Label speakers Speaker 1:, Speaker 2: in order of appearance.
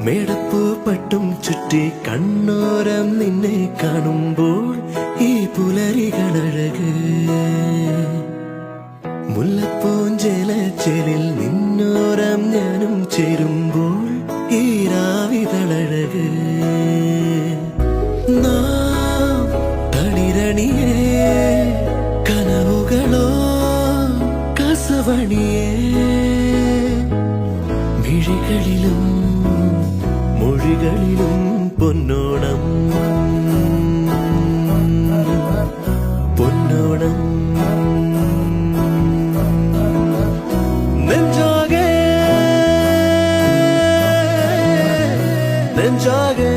Speaker 1: മേടപ്പൂ പട്ടും ചുറ്റി കണ്ണോരം നിന്നെ കാണുമ്പോൾ ഈ പുലരികളഴക് മുല്ലപ്പൂഞ്ചേലച്ചേലിൽ നിന്നോരം ഞാനും ചേരുമ്പോൾ ഈ രാവിതളഴക് നാം തളിരണിയേ കനവുകളോ കസവണിയേ മിഴികളിലും മൊഴികളിലും പൊന്നോണം പൊന്നോണം നെഞ്ചാകെ നെഞ്ചാകെ